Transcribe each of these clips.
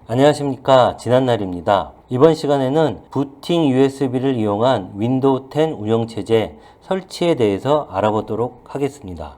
안녕하십니까, 진한날입니다. 이번 시간에는 부팅 USB를 이용한 윈도우 10 운영체제 설치에 대해서 알아보도록 하겠습니다.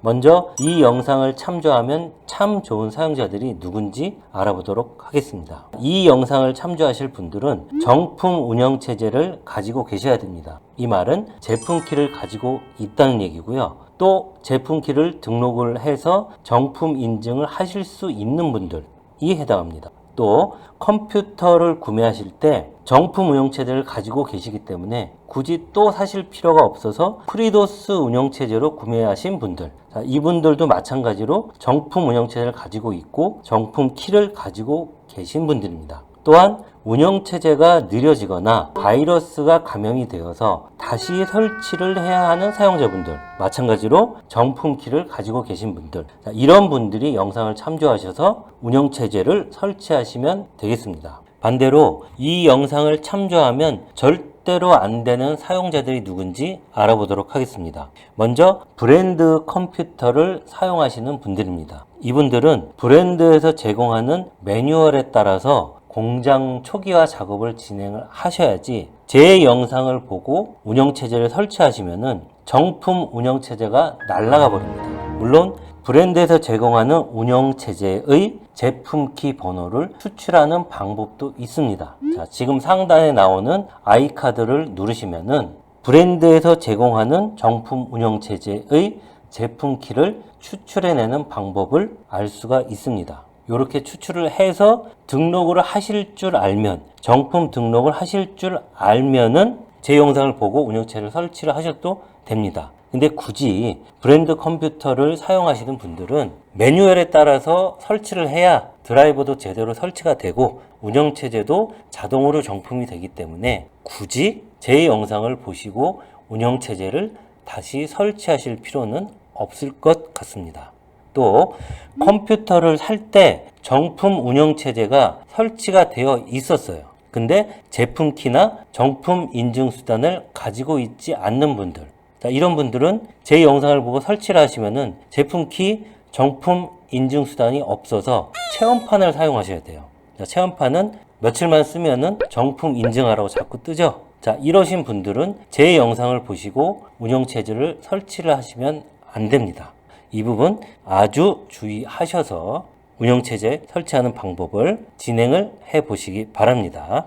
먼저 이 영상을 참조하면 참 좋은 사용자들이 누군지 알아보도록 하겠습니다. 이 영상을 참조하실 분들은 정품 운영체제를 가지고 계셔야 됩니다. 이 말은 제품키를 가지고 있다는 얘기고요. 또 제품키를 등록을 해서 정품 인증을 하실 수 있는 분들이 해당합니다. 또 컴퓨터를 구매하실 때 정품 운영체제를 가지고 계시기 때문에 굳이 또 사실 필요가 없어서 프리도스 운영체제로 구매하신 분들, 이분들도 마찬가지로 정품 운영체제를 가지고 있고 정품 키를 가지고 계신 분들입니다. 또한 운영체제가 느려지거나 바이러스가 감염이 되어서 다시 설치를 해야 하는 사용자분들, 마찬가지로 정품 키를 가지고 계신 분들, 이런 분들이 영상을 참조하셔서 운영체제를 설치하시면 되겠습니다. 반대로 이 영상을 참조하면 절대로 안 되는 사용자들이 누군지 알아보도록 하겠습니다. 먼저 브랜드 컴퓨터를 사용하시는 분들입니다. 이분들은 브랜드에서 제공하는 매뉴얼에 따라서 공장 초기화 작업을 진행을 하셔야지 제 영상을 보고 운영체제를 설치하시면은 정품 운영체제가 날아가 버립니다. 물론 브랜드에서 제공하는 운영체제의 제품키 번호를 추출하는 방법도 있습니다. 자, 지금 상단에 나오는 아이카드를 누르시면은 브랜드에서 제공하는 정품 운영체제의 제품키를 추출해내는 방법을 알 수가 있습니다. 이렇게 추출을 해서 등록을 하실 줄 알면, 정품 등록을 하실 줄 알면은 제 영상을 보고 운영체제를 설치를 하셔도 됩니다. 근데 굳이 브랜드 컴퓨터를 사용하시는 분들은 매뉴얼에 따라서 설치를 해야 드라이버도 제대로 설치가 되고 운영체제도 자동으로 정품이 되기 때문에 굳이 제 영상을 보시고 운영체제를 다시 설치하실 필요는 없을 것 같습니다. 또 컴퓨터를 살 때 정품 운영체제가 설치가 되어 있었어요. 근데 제품키나 정품 인증 수단을 가지고 있지 않는 분들, 이런 분들은 제 영상을 보고 설치를 하시면은 제품키, 정품 인증 수단이 없어서 체험판을 사용하셔야 돼요. 체험판은 며칠만 쓰면은 정품 인증하라고 자꾸 뜨죠. 자, 이러신 분들은 제 영상을 보시고 운영체제를 설치를 하시면 안 됩니다. 이 부분 아주 주의하셔서 운영체제 설치하는 방법을 진행을 해 보시기 바랍니다.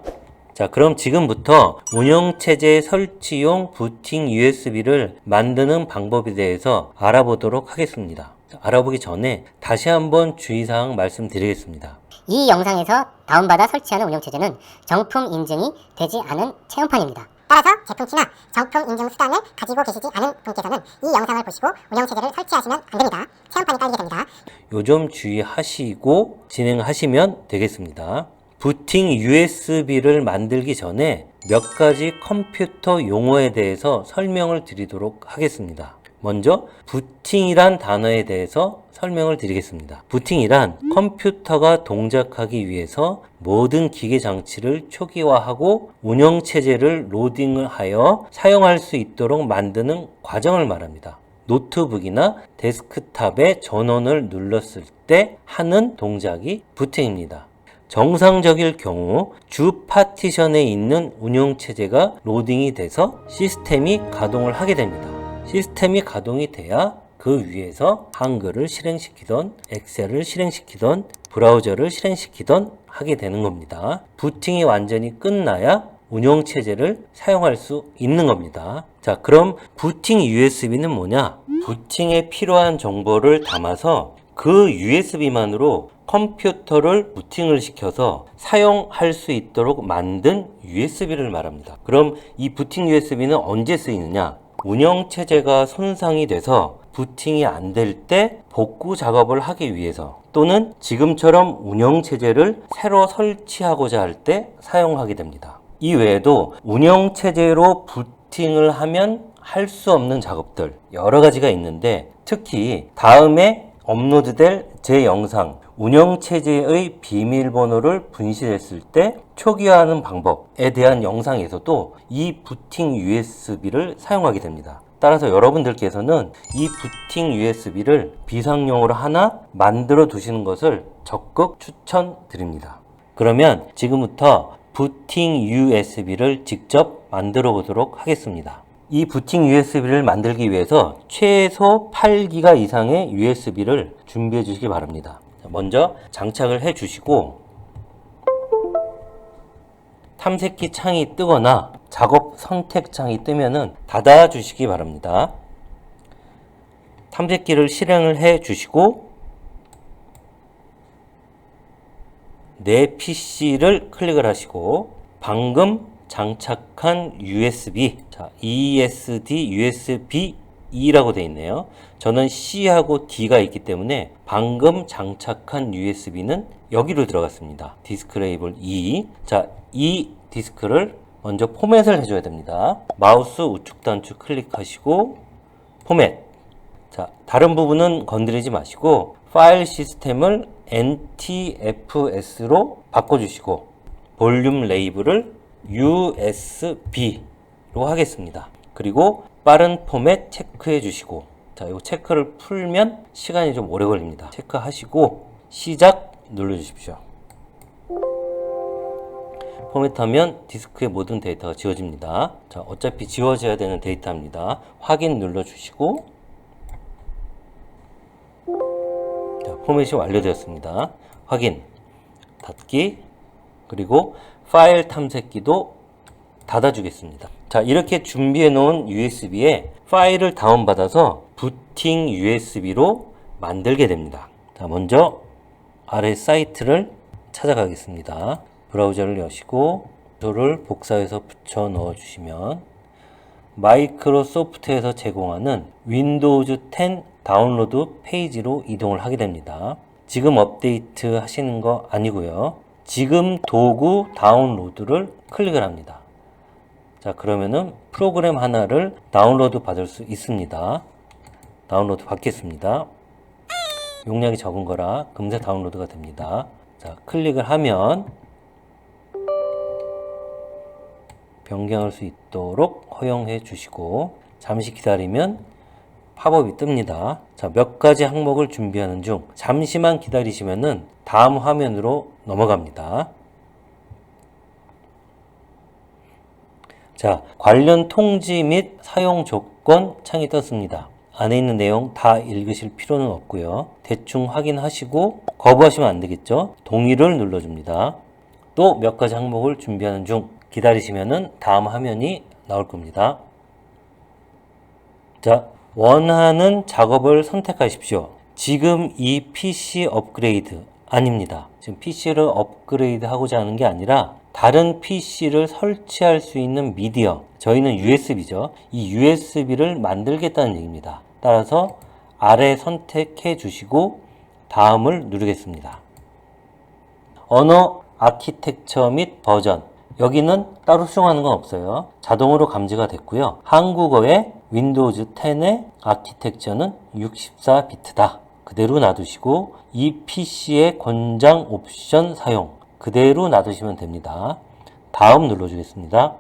자, 그럼 지금부터 운영체제 설치용 부팅 USB를 만드는 방법에 대해서 알아보도록 하겠습니다. 알아보기 전에 다시 한번 주의사항 말씀드리겠습니다. 이 영상에서 다운받아 설치하는 운영체제는 정품 인증이 되지 않은 체험판입니다. 따라서 제품키나 정품 인증 수단을 가지고 계시지 않은 분께서는 이 영상을 보시고 운영체제를 설치하시면 안됩니다. 체험판이 깔리게 됩니다. 요 점 주의하시고 진행하시면 되겠습니다. 부팅 USB를 만들기 전에 몇 가지 컴퓨터 용어에 대해서 설명을 드리도록 하겠습니다. 먼저 부팅이란 단어에 대해서 설명을 드리겠습니다. 부팅이란 컴퓨터가 동작하기 위해서 모든 기계 장치를 초기화하고 운영체제를 로딩을 하여 사용할 수 있도록 만드는 과정을 말합니다. 노트북이나 데스크탑에 전원을 눌렀을 때 하는 동작이 부팅입니다. 정상적일 경우 주 파티션에 있는 운영체제가 로딩이 돼서 시스템이 가동을 하게 됩니다. 시스템이 가동이 돼야 그 위에서 한글을 실행시키던 엑셀을 실행시키던 브라우저를 실행시키던 하게 되는 겁니다. 부팅이 완전히 끝나야 운영체제를 사용할 수 있는 겁니다. 자, 그럼 부팅 USB는 뭐냐? 부팅에 필요한 정보를 담아서 그 USB만으로 컴퓨터를 부팅을 시켜서 사용할 수 있도록 만든 USB를 말합니다. 그럼 이 부팅 USB는 언제 쓰이느냐? 운영체제가 손상이 돼서 부팅이 안 될 때 복구 작업을 하기 위해서 또는 지금처럼 운영체제를 새로 설치하고자 할 때 사용하게 됩니다. 이 외에도 운영체제로 부팅을 하면 할 수 없는 작업들 여러 가지가 있는데 특히 다음에 업로드될 제 영상 운영체제의 비밀번호를 분실했을 때 초기화하는 방법에 대한 영상에서도 이 부팅 USB를 사용하게 됩니다. 따라서 여러분들께서는 이 부팅 USB를 비상용으로 하나 만들어 두시는 것을 적극 추천드립니다. 그러면 지금부터 부팅 USB를 직접 만들어 보도록 하겠습니다. 이 부팅 USB를 만들기 위해서 최소 8기가 이상의 USB를 준비해 주시기 바랍니다. 먼저 장착을 해 주시고 탐색기 창이 뜨거나 작업 선택 창이 뜨면은 닫아 주시기 바랍니다. 탐색기를 실행을 해 주시고 내 PC를 클릭을 하시고 방금 장착한 USB, 자, ESD USB E라고 되어 있네요. 저는 C하고 D가 있기 때문에 방금 장착한 USB는 여기로 들어갔습니다. 디스크 레이블 E. 자, 이 디스크를 먼저 포맷을 해줘야 됩니다. 마우스 우측 단추 클릭하시고 포맷. 자, 다른 부분은 건드리지 마시고 파일 시스템을 NTFS로 바꿔주시고 볼륨 레이블을 USB로 하겠습니다. 그리고 빠른 포맷 체크해 주시고, 자, 이 체크를 풀면 시간이 좀 오래 걸립니다. 체크하시고 시작 눌러 주십시오. 포맷하면 디스크의 모든 데이터가 지워집니다. 자, 어차피 지워져야 되는 데이터입니다. 확인 눌러 주시고, 자, 포맷이 완료되었습니다. 확인, 닫기, 그리고 파일 탐색기도 닫아주겠습니다. 자, 이렇게 준비해 놓은 USB에 파일을 다운받아서 부팅 USB로 만들게 됩니다. 자, 먼저 아래 사이트를 찾아가겠습니다. 브라우저를 여시고 주소를 복사해서 붙여 넣어 주시면 마이크로소프트에서 제공하는 윈도우즈 10 다운로드 페이지로 이동을 하게 됩니다. 지금 업데이트 하시는 거 아니고요. 지금 도구 다운로드를 클릭을 합니다. 자, 그러면은 프로그램 하나를 다운로드 받을 수 있습니다. 다운로드 받겠습니다. 용량이 적은 거라 금세 다운로드가 됩니다. 자, 클릭을 하면 변경할 수 있도록 허용해 주시고 잠시 기다리면 팝업이 뜹니다. 자, 몇 가지 항목을 준비하는 중 잠시만 기다리시면은 다음 화면으로 넘어갑니다. 자, 관련 통지 및 사용 조건 창이 떴습니다. 안에 있는 내용 다 읽으실 필요는 없고요. 대충 확인하시고 거부하시면 안 되겠죠. 동의를 눌러줍니다. 또 몇 가지 항목을 준비하는 중 기다리시면은 다음 화면이 나올 겁니다. 자, 원하는 작업을 선택하십시오. 지금 이 PC 업그레이드 아닙니다. 지금 PC를 업그레이드 하고자 하는 게 아니라 다른 PC를 설치할 수 있는 미디어, 저희는 USB죠. 이 USB를 만들겠다는 얘기입니다. 따라서 아래 선택해 주시고 다음을 누르겠습니다. 언어, 아키텍처 및 버전, 여기는 따로 수정하는 건 없어요. 자동으로 감지가 됐고요. 한국어의 윈도우즈 10의 아키텍처는 64비트다. 그대로 놔두시고 이 PC의 권장 옵션 사용 그대로 놔두시면 됩니다. 다음 눌러주겠습니다.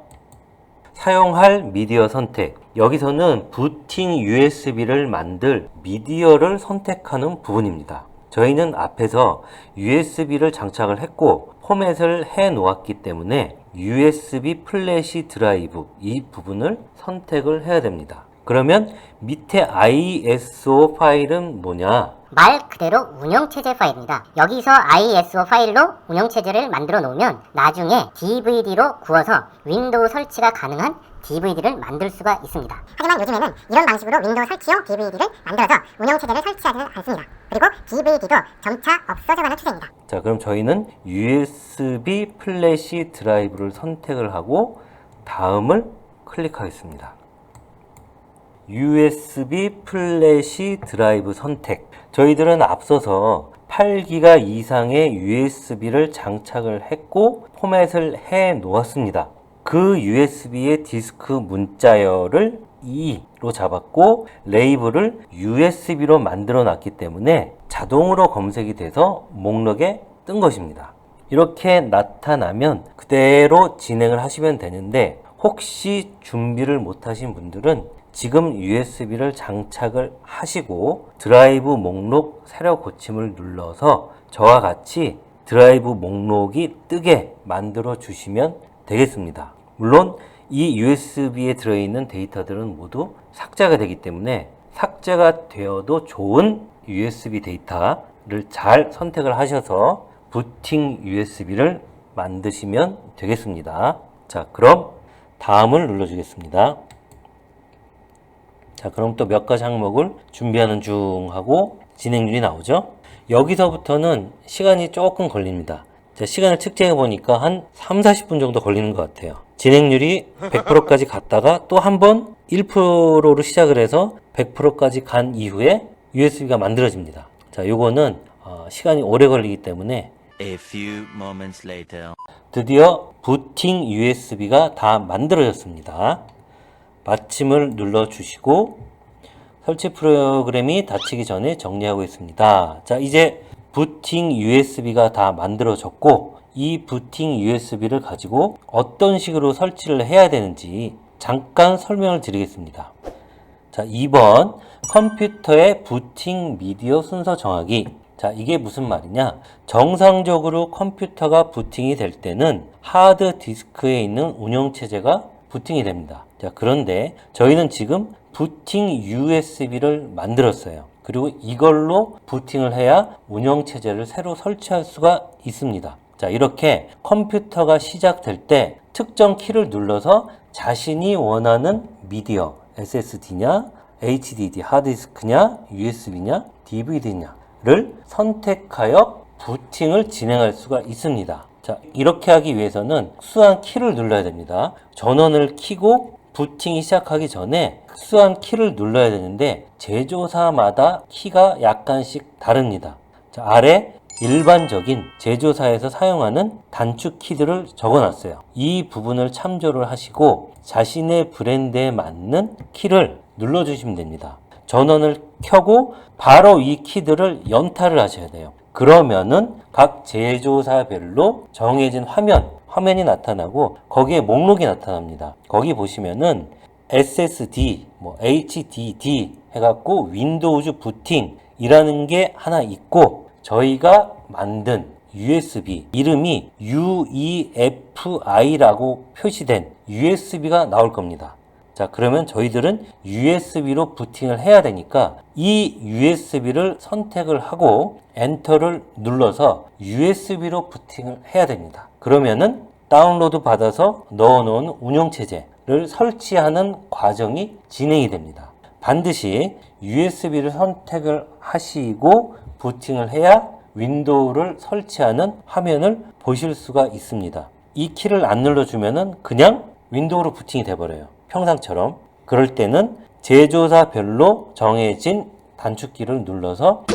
사용할 미디어 선택. 여기서는 부팅 USB를 만들 미디어를 선택하는 부분입니다. 저희는 앞에서 USB를 장착을 했고 포맷을 해 놓았기 때문에 USB 플래시 드라이브 이 부분을 선택을 해야 됩니다. 그러면 밑에 ISO 파일은 뭐냐? 말 그대로 운영체제 파일입니다. 여기서 ISO 파일로 운영체제를 만들어 놓으면 나중에 DVD로 구워서 윈도우 설치가 가능한 DVD를 만들 수가 있습니다. 하지만 요즘에는 이런 방식으로 윈도우 설치용 DVD를 만들어서 운영체제를 설치하지는 않습니다. 그리고 DVD도 점차 없어져가는 추세입니다. 자, 그럼 저희는 USB 플래시 드라이브를 선택을 하고 다음을 클릭하겠습니다. USB 플래시 드라이브 선택. 저희들은 앞서서 8기가 이상의 USB를 장착을 했고 포맷을 해 놓았습니다. 그 USB의 디스크 문자열을 2로 잡았고 레이블을 USB로 만들어 놨기 때문에 자동으로 검색이 돼서 목록에 뜬 것입니다. 이렇게 나타나면 그대로 진행을 하시면 되는데 혹시 준비를 못 하신 분들은 지금 USB를 장착을 하시고 드라이브 목록 세려 고침을 눌러서 저와 같이 드라이브 목록이 뜨게 만들어 주시면 되겠습니다. 물론 이 USB에 들어있는 데이터들은 모두 삭제가 되기 때문에 삭제가 되어도 좋은 USB 데이터를 잘 선택을 하셔서 부팅 USB를 만드시면 되겠습니다. 자, 그럼 다음을 눌러주겠습니다. 자, 그럼 또 몇 가지 항목을 준비하는 중 하고 진행률이 나오죠. 여기서부터는 시간이 조금 걸립니다. 자, 시간을 측정해 보니까 한 30-40분 정도 걸리는 것 같아요. 진행률이 100%까지 갔다가 또 한 번 1%로 시작을 해서 100%까지 간 이후에 USB가 만들어집니다. 자, 요거는 시간이 오래 걸리기 때문에 A few moments later. 드디어 부팅 USB가 다 만들어졌습니다. 마침을 눌러주시고 설치 프로그램이 닫히기 전에 정리하고 있습니다. 자, 이제 부팅 USB가 다 만들어졌고 이 부팅 USB를 가지고 어떤 식으로 설치를 해야 되는지 잠깐 설명을 드리겠습니다. 자, 2번 컴퓨터의 부팅 미디어 순서 정하기. 자, 이게 무슨 말이냐? 정상적으로 컴퓨터가 부팅이 될 때는 하드 디스크에 있는 운영체제가 부팅이 됩니다. 자, 그런데 저희는 지금 부팅 USB를 만들었어요. 그리고 이걸로 부팅을 해야 운영체제를 새로 설치할 수가 있습니다. 자, 이렇게 컴퓨터가 시작될 때 특정 키를 눌러서 자신이 원하는 미디어, SSD냐, HDD, 하드디스크냐, USB냐, DVD냐를 선택하여 부팅을 진행할 수가 있습니다. 자, 이렇게 하기 위해서는 특수한 키를 눌러야 됩니다. 전원을 켜고 부팅이 시작하기 전에 특수한 키를 눌러야 되는데 제조사마다 키가 약간씩 다릅니다. 자, 아래 일반적인 제조사에서 사용하는 단축 키들을 적어놨어요. 이 부분을 참조를 하시고 자신의 브랜드에 맞는 키를 눌러주시면 됩니다. 전원을 켜고 바로 이 키들을 연타를 하셔야 돼요. 그러면은 각 제조사별로 정해진 화면이 나타나고 거기에 목록이 나타납니다. 거기 보시면은 SSD, HDD 해갖고 윈도우즈 부팅이라는 게 하나 있고 저희가 만든 USB 이름이 UEFI라고 표시된 USB가 나올 겁니다. 자, 그러면 저희들은 USB로 부팅을 해야 되니까 이 USB를 선택을 하고 엔터를 눌러서 USB로 부팅을 해야 됩니다. 그러면은 다운로드 받아서 넣어놓은 운영체제를 설치하는 과정이 진행이 됩니다. 반드시 USB를 선택을 하시고 부팅을 해야 윈도우를 설치하는 화면을 보실 수가 있습니다. 이 키를 안 눌러주면은 그냥 윈도우로 부팅이 돼버려요. 평상처럼. 그럴 때는 제조사별로 정해진 단축키를 눌러서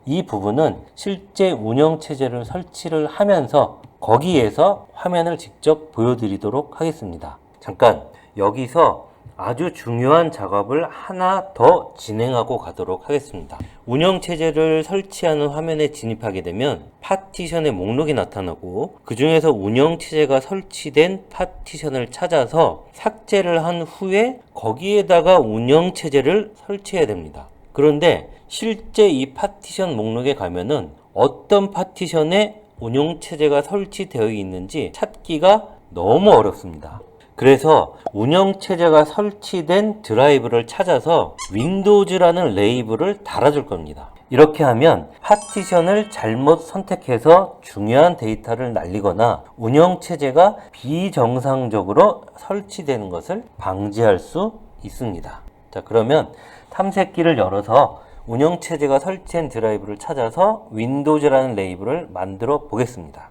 이 부분은 실제 운영체제를 설치를 하면서 거기에서 화면을 직접 보여드리도록 하겠습니다. 잠깐 여기서 아주 중요한 작업을 하나 더 진행하고 가도록 하겠습니다. 운영체제를 설치하는 화면에 진입하게 되면 파티션의 목록이 나타나고 그 중에서 운영체제가 설치된 파티션을 찾아서 삭제를 한 후에 거기에다가 운영체제를 설치해야 됩니다. 그런데 실제 이 파티션 목록에 가면은 어떤 파티션에 운영체제가 설치되어 있는지 찾기가 너무 어렵습니다. 그래서 운영체제가 설치된 드라이브를 찾아서 윈도우즈라는 레이블을 달아줄 겁니다. 이렇게 하면 파티션을 잘못 선택해서 중요한 데이터를 날리거나 운영체제가 비정상적으로 설치되는 것을 방지할 수 있습니다. 자, 그러면 탐색기를 열어서 운영체제가 설치된 드라이브를 찾아서 윈도우즈라는 레이블을 만들어 보겠습니다.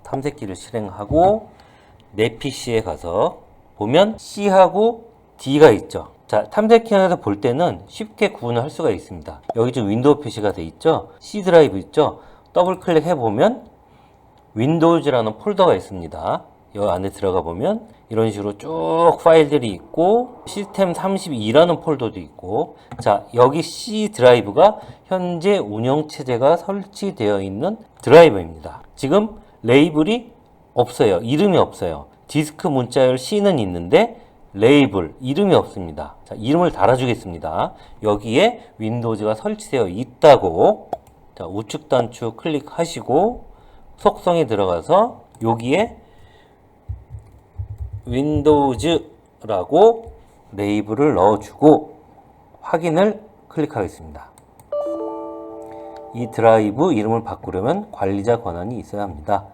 탐색기를 실행하고 내 PC에 가서 보면 C하고 D가 있죠. 자, 탐색기 안에서 볼 때는 쉽게 구분을 할 수가 있습니다. 여기 지금 윈도우 표시가 돼 있죠. C 드라이브 있죠. 더블 클릭해 보면 윈도우즈라는 폴더가 있습니다. 여기 안에 들어가 보면 이런 식으로 쭉 파일들이 있고 시스템 32라는 폴더도 있고, 자, 여기 C 드라이브가 현재 운영체제가 설치되어 있는 드라이브입니다. 지금 레이블이 없어요. 이름이 없어요. 디스크 문자열 C는 있는데 레이블, 이름이 없습니다. 자, 이름을 달아주겠습니다. 여기에 윈도우즈가 설치되어 있다고. 자, 우측 단추 클릭하시고 속성에 들어가서 여기에 윈도우즈라고 레이블을 넣어주고 확인을 클릭하겠습니다. 이 드라이브 이름을 바꾸려면 관리자 권한이 있어야 합니다.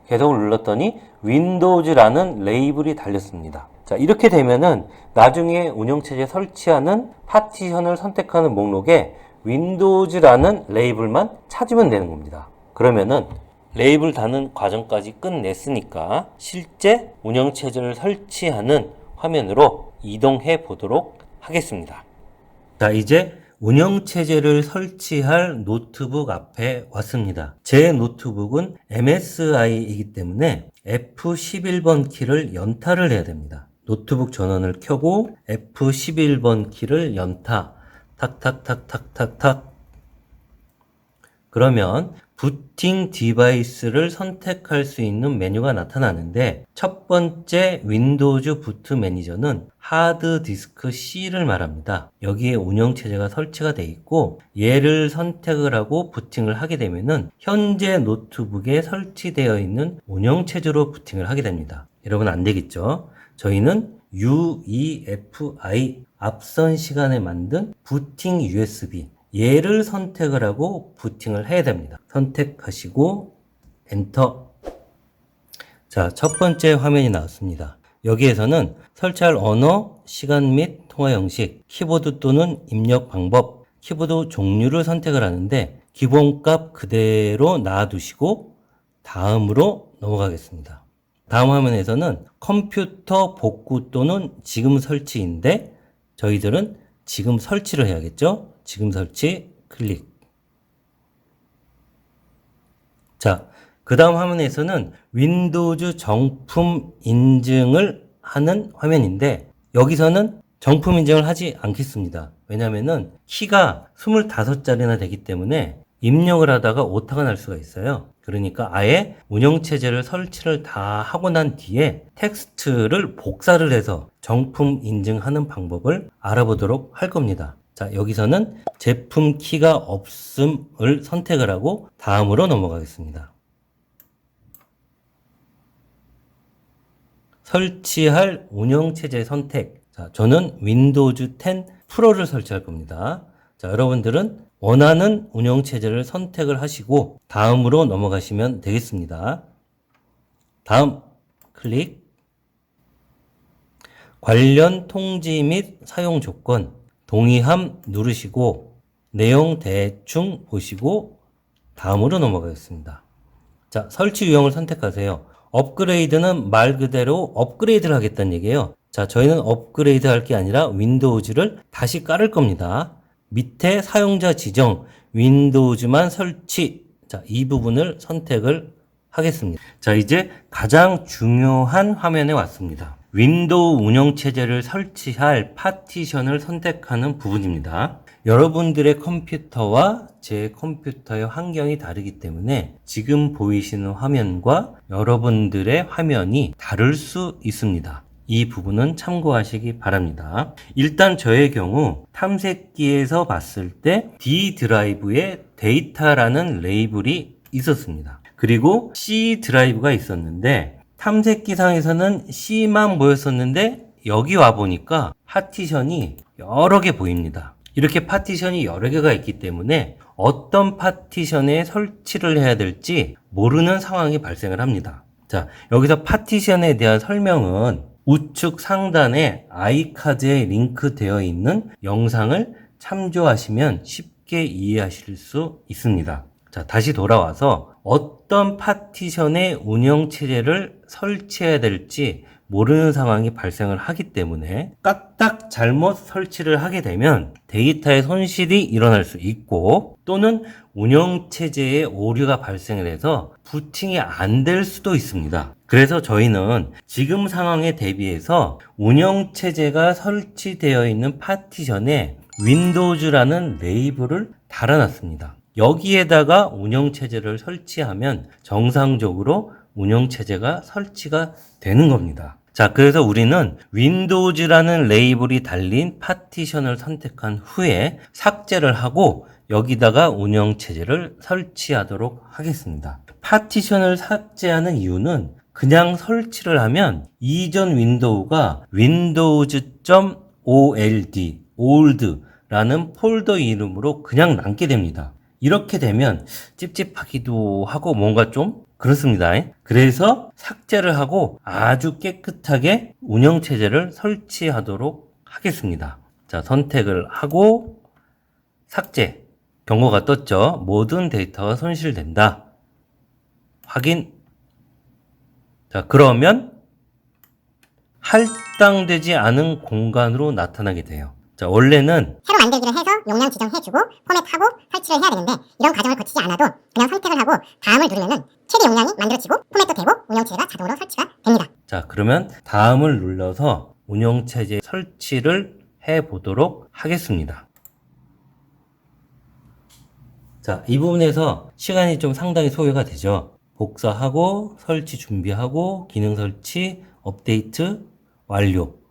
계속을 눌렀더니 윈도우즈라는 레이블이 달렸습니다. 자, 이렇게 되면은 나중에 운영체제 설치하는 파티션을 선택하는 목록에 윈도우즈라는 레이블만 찾으면 되는 겁니다. 그러면은 레이블 다는 과정까지 끝냈으니까 실제 운영체제를 설치하는 화면으로 이동해 보도록 하겠습니다. 자, 이제 운영체제를 설치할 노트북 앞에 왔습니다. 제 노트북은 MSI이기 때문에 F11번 키를 연타를 해야 됩니다. 노트북 전원을 켜고 F11번 키를 연타, 탁탁탁탁탁탁. 그러면 부팅 디바이스를 선택할 수 있는 메뉴가 나타나는데 첫 번째 윈도우즈 부트 매니저는 하드디스크 C를 말합니다. 여기에 운영체제가 설치가 되어 있고 얘를 선택을 하고 부팅을 하게 되면은 현재 노트북에 설치되어 있는 운영체제로 부팅을 하게 됩니다. 여러분 안 되겠죠? 저희는 UEFI 앞선 시간에 만든 부팅 USB 얘를 선택을 하고 부팅을 해야 됩니다. 선택하시고 엔터. 자, 첫 번째 화면이 나왔습니다. 여기에서는 설치할 언어, 시간 및 통화 형식, 키보드 또는 입력 방법, 키보드 종류를 선택을 하는데 기본값 그대로 놔두시고 다음으로 넘어가겠습니다. 다음 화면에서는 컴퓨터 복구 또는 지금 설치인데 저희들은 지금 설치를 해야겠죠? 지금 설치 클릭. 자, 그 다음 화면에서는 윈도우즈 정품 인증을 하는 화면인데 여기서는 정품 인증을 하지 않겠습니다. 왜냐면은 키가 25자리나 되기 때문에 입력을 하다가 오타가 날 수가 있어요. 그러니까 아예 운영체제를 설치를 다 하고 난 뒤에 텍스트를 복사를 해서 정품 인증하는 방법을 알아보도록 할 겁니다. 자, 여기서는 제품 키가 없음을 선택을 하고 다음으로 넘어가겠습니다. 설치할 운영체제 선택. 자, 저는 윈도우즈 10 프로를 설치할 겁니다. 자, 여러분들은 원하는 운영체제를 선택을 하시고 다음으로 넘어가시면 되겠습니다. 다음 클릭. 관련 통지 및 사용 조건 동의함 누르시고 내용 대충 보시고 다음으로 넘어가겠습니다. 자, 설치 유형을 선택하세요. 업그레이드는 말 그대로 업그레이드를 하겠다는 얘기예요. 자, 저희는 업그레이드 할 게 아니라 윈도우즈를 다시 깔을 겁니다. 밑에 사용자 지정, 윈도우즈만 설치. 자, 이 부분을 선택을 하겠습니다. 자, 이제 가장 중요한 화면에 왔습니다. 윈도우 운영체제를 설치할 파티션을 선택하는 부분입니다. 여러분들의 컴퓨터와 제 컴퓨터의 환경이 다르기 때문에 지금 보이시는 화면과 여러분들의 화면이 다를 수 있습니다. 이 부분은 참고하시기 바랍니다. 일단 저의 경우 탐색기에서 봤을 때 D 드라이브에 데이터라는 레이블이 있었습니다. 그리고 C 드라이브가 있었는데 탐색기상에서는 C만 보였었는데 여기 와 보니까 파티션이 여러 개 보입니다. 이렇게 파티션이 여러 개가 있기 때문에 어떤 파티션에 설치를 해야 될지 모르는 상황이 발생을 합니다. 자, 여기서 파티션에 대한 설명은 우측 상단에 아이카드에 링크되어 있는 영상을 참조하시면 쉽게 이해하실 수 있습니다. 자, 다시 돌아와서 어떤 파티션의 운영체제를 설치해야 될지 모르는 상황이 발생을 하기 때문에 까딱 잘못 설치를 하게 되면 데이터의 손실이 일어날 수 있고 또는 운영체제에 오류가 발생을 해서 부팅이 안 될 수도 있습니다. 그래서 저희는 지금 상황에 대비해서 운영체제가 설치되어 있는 파티션에 윈도우즈라는 레이블을 달아놨습니다. 여기에다가 운영체제를 설치하면 정상적으로 운영체제가 설치가 되는 겁니다. 자, 그래서 우리는 윈도우즈라는 레이블이 달린 파티션을 선택한 후에 삭제를 하고 여기다가 운영체제를 설치하도록 하겠습니다. 파티션을 삭제하는 이유는 그냥 설치를 하면 이전 윈도우가 old라는 폴더 이름으로 그냥 남게 됩니다. 이렇게 되면 찝찝하기도 하고 뭔가 좀 그렇습니다. 그래서 삭제를 하고 아주 깨끗하게 운영체제를 설치하도록 하겠습니다. 자, 선택을 하고 삭제. 경고가 떴죠. 모든 데이터가 손실된다. 확인. 자, 그러면 할당되지 않은 공간으로 나타나게 돼요. 자, 원래는 새로 만들기를 해서 용량 지정해주고 포맷하고 설치를 해야 되는데 이런 과정을 거치지 않아도 그냥 선택을 하고 다음을 누르면은 최대 용량이 만들어지고 포맷도 되고 운영체제가 자동으로 설치가 됩니다. 자, 그러면 다음을 눌러서 운영체제 설치를 해 보도록 하겠습니다. 자, 이 부분에서 시간이 좀 상당히 소요가 되죠. 복사하고 설치 준비하고 기능 설치 업데이트 완료.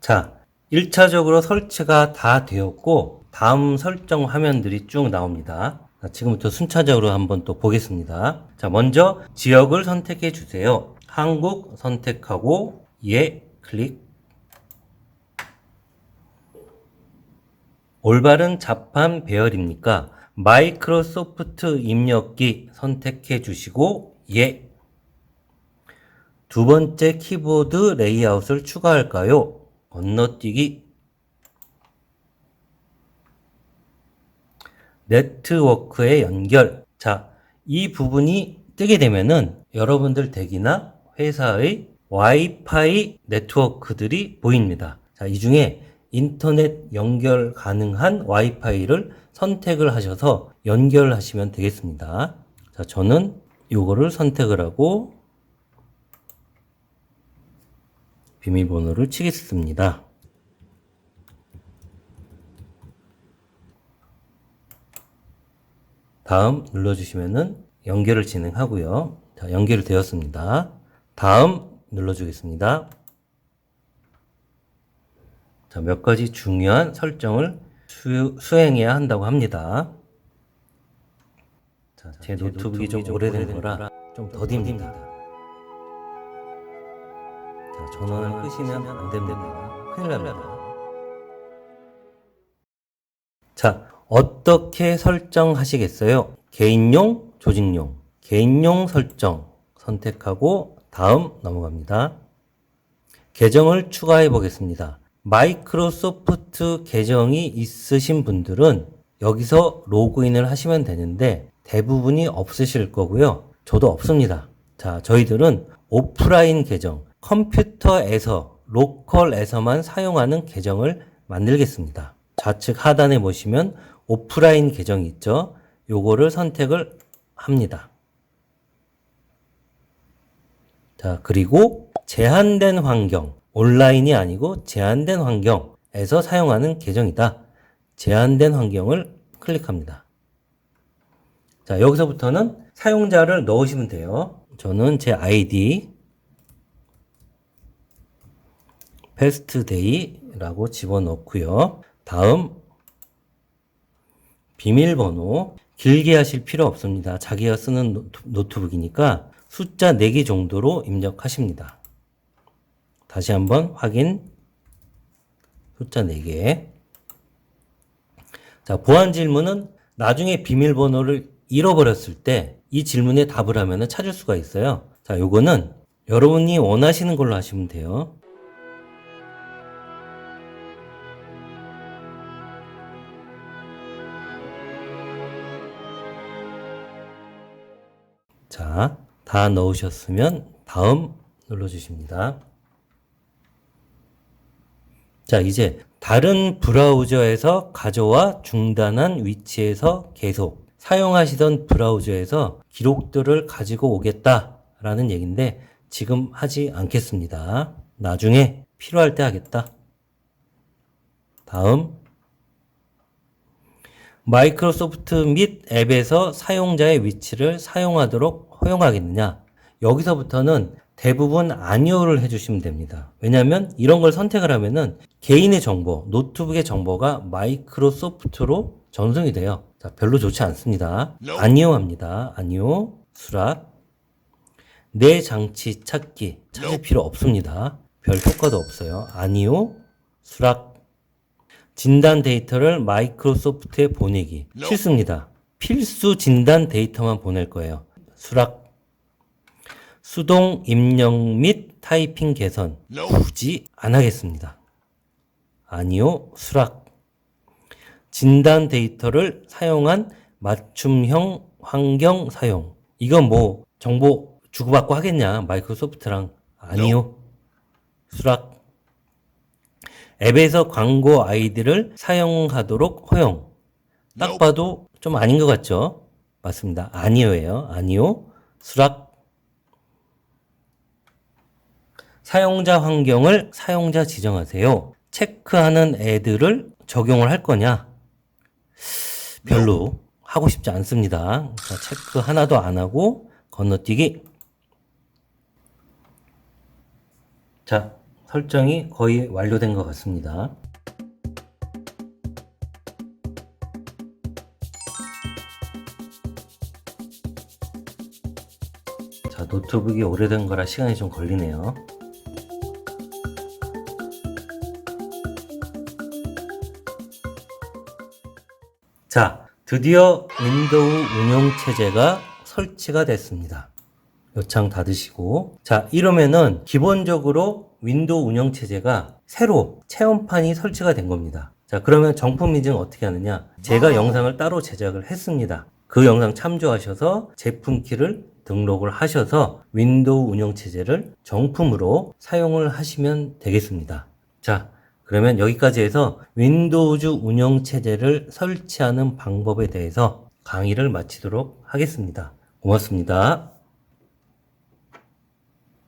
자, 1차적으로 설치가 다 되었고 다음 설정 화면들이 쭉 나옵니다. 자, 지금부터 순차적으로 한번 또 보겠습니다. 자, 먼저 지역을 선택해 주세요. 한국 선택하고 예 클릭. 올바른 자판 배열입니까? 마이크로소프트 입력기 선택해 주시고 예. 두 번째 키보드 레이아웃을 추가할까요? 건너뛰기. 네트워크의 연결. 자, 이 부분이 뜨게 되면은 여러분들 댁이나 회사의 와이파이 네트워크들이 보입니다. 자, 이 중에 인터넷 연결 가능한 와이파이를 선택을 하셔서 연결하시면 되겠습니다. 자, 저는 요거를 선택을 하고 비밀번호를 치겠습니다. 다음 눌러주시면은 연결을 진행하고요. 자, 연결이 되었습니다. 다음 눌러주겠습니다. 자, 몇 가지 중요한 설정을 수행해야 한다고 합니다. 자, 제 노트북이 좀 오래된 거라 좀 더딥니다. 자, 전원을 끄시면 안 됩니다. 큰일 납니다. 자, 어떻게 설정하시겠어요? 개인용, 조직용, 개인용 설정 선택하고 다음 넘어갑니다. 계정을 추가해 보겠습니다. 마이크로소프트 계정이 있으신 분들은 여기서 로그인을 하시면 되는데 대부분이 없으실 거고요. 저도 없습니다. 자, 저희들은 오프라인 계정, 컴퓨터에서, 로컬에서만 사용하는 계정을 만들겠습니다. 좌측 하단에 보시면 오프라인 계정이 있죠. 요거를 선택을 합니다. 자, 그리고 제한된 환경, 온라인이 아니고 제한된 환경에서 사용하는 계정이다. 제한된 환경을 클릭합니다. 자, 여기서부터는 사용자를 넣으시면 돼요. 저는 제 아이디 패스트데이라고 집어넣고요. 다음 비밀번호 길게 하실 필요 없습니다. 자기가 쓰는 노트북이니까 숫자 4개 정도로 입력하십니다. 다시 한번 확인. 숫자 4개. 자, 보안 질문은 나중에 비밀번호를 잃어버렸을 때 이 질문에 답을 하면 찾을 수가 있어요. 자, 요거는 여러분이 원하시는 걸로 하시면 돼요. 자, 다 넣으셨으면 다음 눌러주십니다. 자, 이제 다른 브라우저에서 가져와 중단한 위치에서 계속 사용하시던 브라우저에서 기록들을 가지고 오겠다라는 얘기인데 지금 하지 않겠습니다. 나중에 필요할 때 하겠다. 다음, 마이크로소프트 및 앱에서 사용자의 위치를 사용하도록 허용하겠느냐? 여기서부터는 대부분 아니오를 해주시면 됩니다. 왜냐하면 이런 걸 선택을 하면은 개인의 정보, 노트북의 정보가 마이크로소프트로 전송이 돼요. 자, 별로 좋지 않습니다. 아니오 합니다. 아니오, 수락. 내 장치 찾기, 찾을 필요 없습니다. 별 효과도 없어요. 아니오, 수락. 진단 데이터를 마이크로소프트에 보내기. 필수입니다. 필수 진단 데이터만 보낼 거예요. 수락. 수동 입력 및 타이핑 개선. 굳이 안 하겠습니다. 아니요, 수락. 진단 데이터를 사용한 맞춤형 환경 사용. 이건 뭐 정보 주고받고 하겠냐? 마이크로소프트랑. 아니요, 수락. 앱에서 광고 아이디를 사용하도록 허용. 딱 봐도 좀 아닌 것 같죠? 맞습니다. 아니오예요. 아니오. 수락. 사용자 환경을 사용자 지정하세요. 체크하는 애들을 적용을 할 거냐? 별로 하고 싶지 않습니다. 자, 체크 하나도 안 하고 건너뛰기. 자, 설정이 거의 완료된 것 같습니다. 자, 노트북이 오래된 거라 시간이 좀 걸리네요. 자, 드디어 윈도우 운영체제가 설치가 됐습니다. 요청 닫으시고. 자, 이러면은 기본적으로 윈도우 운영체제가 새로 체험판이 설치가 된 겁니다. 자, 그러면 정품 인증 어떻게 하느냐? 제가 영상을 따로 제작을 했습니다. 그 영상 참조하셔서 제품 키를 등록을 하셔서 윈도우 운영체제를 정품으로 사용을 하시면 되겠습니다. 자, 그러면 여기까지 해서 윈도우즈 운영체제를 설치하는 방법에 대해서 강의를 마치도록 하겠습니다. 고맙습니다.